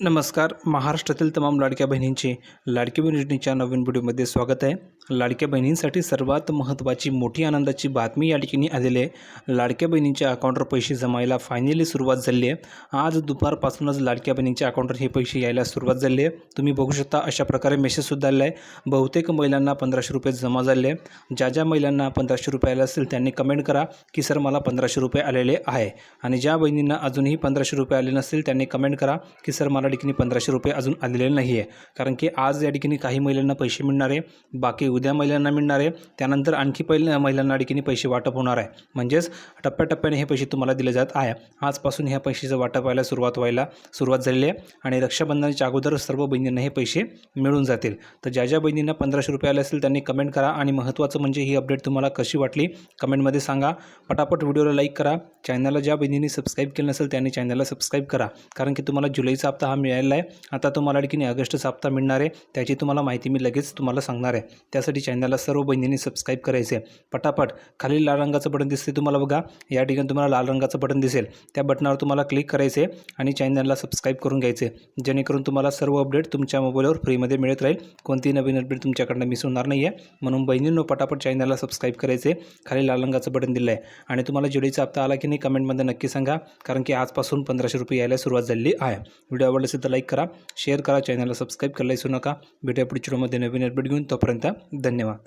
नमस्कार. महाराष्ट्रातील तमाम लाडक्या बहिणींचे लाडकी बहीण योजनेच्या नवीन व्हिडिओमध्ये स्वागत आहे. लाडक्या बहिणींसाठी सर्वात महत्त्वाची मोठी आनंदाची बातमी या ठिकाणी आलेली आहे. लाडक्या बहिणींच्या अकाउंटवर पैसे जमायला फायनली सुरुवात झाली आहे. आज दुपारपासूनच लाडक्या बहिणींच्या अकाउंटवर हे पैसे यायला सुरुवात झाली आहे. तुम्ही बघू शकता अशा प्रकारे मेसेजसुद्धा आलेला आहे. बहुतेक महिलांना 1500 रुपये जमा झाले आहे. ज्या महिलांना 1500 रुपये आले असतील त्यांनी कमेंट करा की सर मला 1500 रुपये आलेले आहे. आणि ज्या बहिणींना अजूनही 1500 रुपये आले नसतील त्यांनी कमेंट करा की सर मला ठिकाणी 1500 रुपये अजून आलेले नाही आहे. कारण की आज या ठिकाणी काही महिलांना पैसे मिळणार आहे, बाकी उद्या महिलांना मिळणार आहे, त्यानंतर आणखी महिलांना ठिकाणी पैसे वाटप होणार आहे. म्हणजेच टप्प्याटप्प्याने हे पैसे तुम्हाला दिले जात आहे. आजपासून ह्या पैशाचं वाटप व्हायला सुरुवात झालेली आहे आणि रक्षाबंधनाच्या अगोदर सर्व बहिणींना हे पैसे मिळून जातील. तर ज्या बहिणींना 1500 रुपये आले असतील त्यांनी कमेंट करा. आणि महत्त्वाचं म्हणजे ही अपडेट तुम्हाला कशी वाटली कमेंटमध्ये सांगा. पटापट व्हिडिओला लाईक करा. चॅनलला ज्या बहिणींनी सबस्क्राईब केलं नसेल त्यांनी चॅनलला सबस्क्राईब करा. कारण की तुम्हाला जुलैचा हप्ता हा मिळालेला आहे. आता तुम्हाला ठिकाणी ऑगस्टचा हप्ता मिळणार आहे, त्याची तुम्हाला माहिती मी लगेच तुम्हाला सांगणार आहे. त्यासाठी चॅनलला सर्व बहिणींनी सबस्क्राईब करायचे. पटापट खाली लाल रंगाचं बटन दिसते तुम्हाला बघा, या ठिकाणी तुम्हाला लाल रंगाचं बटन दिसेल, त्या बटनावर तुम्हाला क्लिक करायचे आणि चॅनलला सबस्क्राईब करून घ्यायचे, जेणेकरून तुम्हाला सर्व अपडेट तुमच्या मोबाईलवर फ्रीमध्ये मिळत राहील. कोणती नवीन अपडेट तुमच्याकडनं मिस होणार नाही आहे. म्हणून बहिणींनो पटापट चॅनलला सबस्क्राईब करायचे. खाली लाल रंगाचं बटन दिलं आहे. आणि तुम्हाला जुलैचा हप्ता आला की नाही कमेंटमध्ये नक्की सांगा. कारण की आजपासून 1500 रुपये यायला सुरुवात झालेली आहे. व्हिडिओ आवडला असेल तर लाईक करा, शेअर करा, चॅनलला सबस्क्राईब करायला विसरू नका. भेटूया पुढच्या व्हिडिओमध्ये नवीन अपडेट घेऊन. तोपर्यंत धन्यवाद.